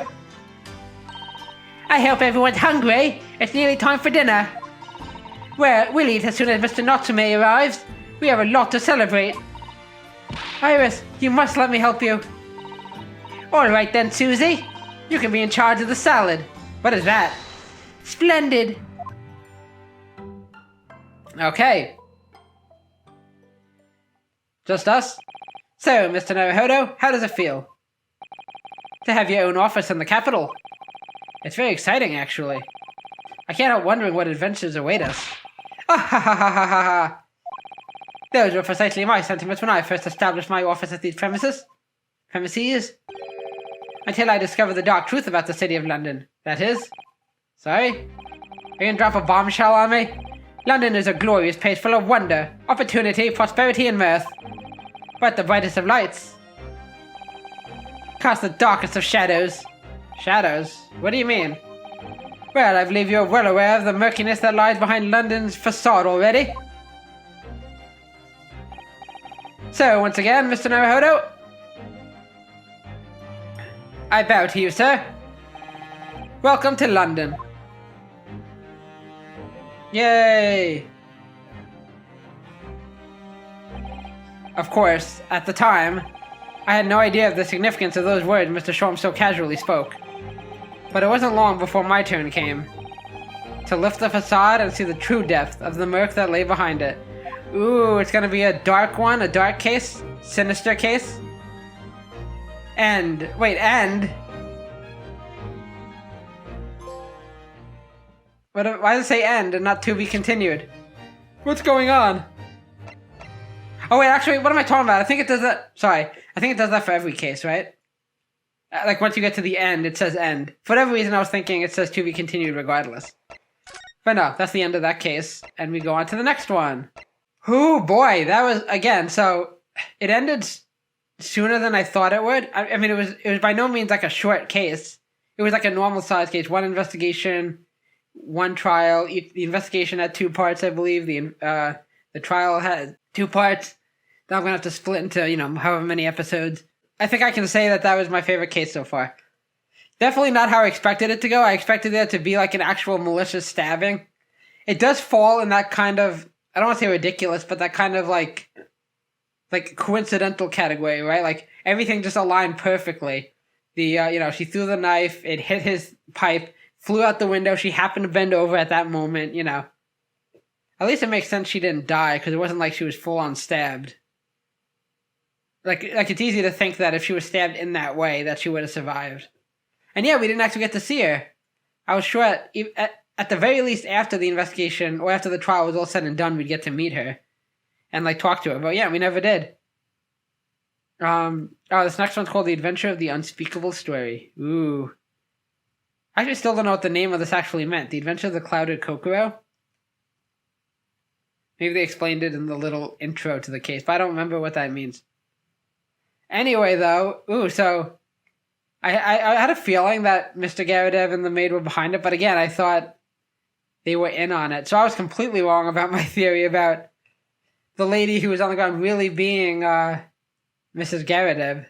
I hope everyone's hungry. It's nearly time for dinner. We'll eat as soon as Mr. Natsume arrives. We have a lot to celebrate. Iris, you must let me help you. Alright then, Susie. You can be in charge of the salad. What is that? Splendid. Okay. Just us? So, Mr. Naruhodo, how does it feel to have your own office in the capital? It's very exciting, actually. I can't help wondering what adventures await us. Ah ha ha ha ha ha ha! Those were precisely my sentiments when I first established my office at these premises. Until I discovered the dark truth about the city of London. That is... Sorry? Are you gonna drop a bombshell on me? London is a glorious place full of wonder, opportunity, prosperity, and mirth. But the brightest of lights cast the darkest of shadows. Shadows? What do you mean? Well, I believe you're well aware of the murkiness that lies behind London's facade already. So, once again, Mr. Naruhodo, I bow to you, sir. Welcome to London. Yay! Of course, at the time, I had no idea of the significance of those words Mr. Sholmes so casually spoke. But it wasn't long before my turn came to lift the facade and see the true depth of the murk that lay behind it. Ooh, it's gonna be a dark one, a dark case, sinister case. And, wait, and? Why does it say end and not to be continued? What's going on? Oh wait, actually, what am I talking about? I think it does that, sorry, I think it does that for every case, right? Like once you get to the end, it says end. For whatever reason, I was thinking it says to be continued regardless. But no, that's the end of that case, and we go on to the next one. Oh boy, that was, again, so it ended sooner than I thought it would. I mean, it was by no means like a short case. It was like a normal size case, one investigation, one trial. The investigation had 2 parts, I believe. The trial had 2 parts. Now I'm gonna have to split into, however many episodes. I think I can say that that was my favorite case so far. Definitely not how I expected it to go. I expected it to be like an actual malicious stabbing. It does fall in that kind of, I don't want to say ridiculous, but that kind of like coincidental category, right? Like everything just aligned perfectly. She threw the knife, it hit his pipe, flew out the window, she happened to bend over at that moment, At least it makes sense she didn't die, because it wasn't like she was full on stabbed. Like it's easy to think that if she was stabbed in that way, that she would have survived. And yeah, we didn't actually get to see her. I was sure at the very least after the investigation or after the trial was all said and done, we'd get to meet her and like talk to her. But yeah, we never did. This next one's called The Adventure of the Unspeakable Story. Ooh. I actually still don't know what the name of this actually meant. The Adventure of the Clouded Kokoro? Maybe they explained it in the little intro to the case, but I don't remember what that means. Anyway, though, so I had a feeling that Mr. Garadev and the maid were behind it, but again, I thought they were in on it. So I was completely wrong about my theory about the lady who was on the ground really being Mrs. Garadev.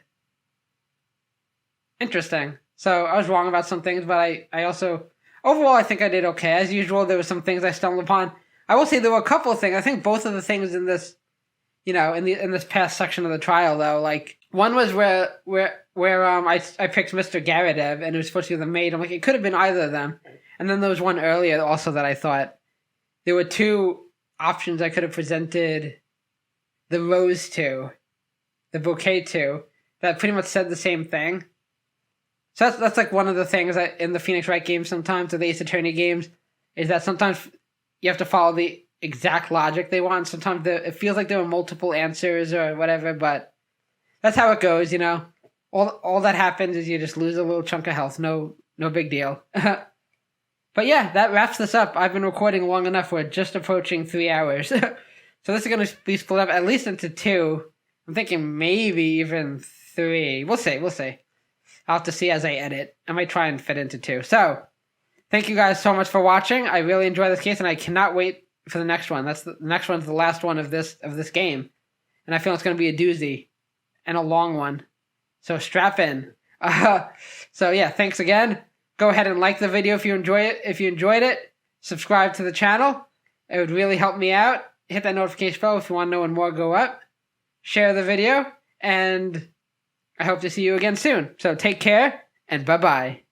Interesting. So I was wrong about some things, but I also... Overall, I think I did okay. As usual, there were some things I stumbled upon. I will say there were a couple of things. I think both of the things in this, in this past section of the trial, though, like, one was where I picked Mr. Garadev, and it was supposed to be the maid. I'm like, it could have been either of them. And then there was one earlier also that I thought there were two options I could have presented the rose to, the bouquet to, that pretty much said the same thing. So that's like one of the things that in the Phoenix Wright games sometimes, or the Ace Attorney games, is that sometimes you have to follow the exact logic they want. Sometimes it feels like there are multiple answers or whatever, but that's how it goes, All that happens is you just lose a little chunk of health. No big deal. But yeah, that wraps this up. I've been recording long enough. We're just approaching 3 hours. So this is going to be split up at least into 2. I'm thinking maybe even 3. We'll see. I'll have to see as I edit. I might try and fit into 2. So, thank you guys so much for watching. I really enjoy this case, and I cannot wait for the next one. The next one's the last one of this game. And I feel it's going to be a doozy. And a long one. So strap in. So yeah, thanks again. Go ahead and like the video if you enjoy it. If you enjoyed it, subscribe to the channel. It would really help me out. Hit that notification bell if you want to know when more go up. Share the video. And I hope to see you again soon. So take care and bye-bye.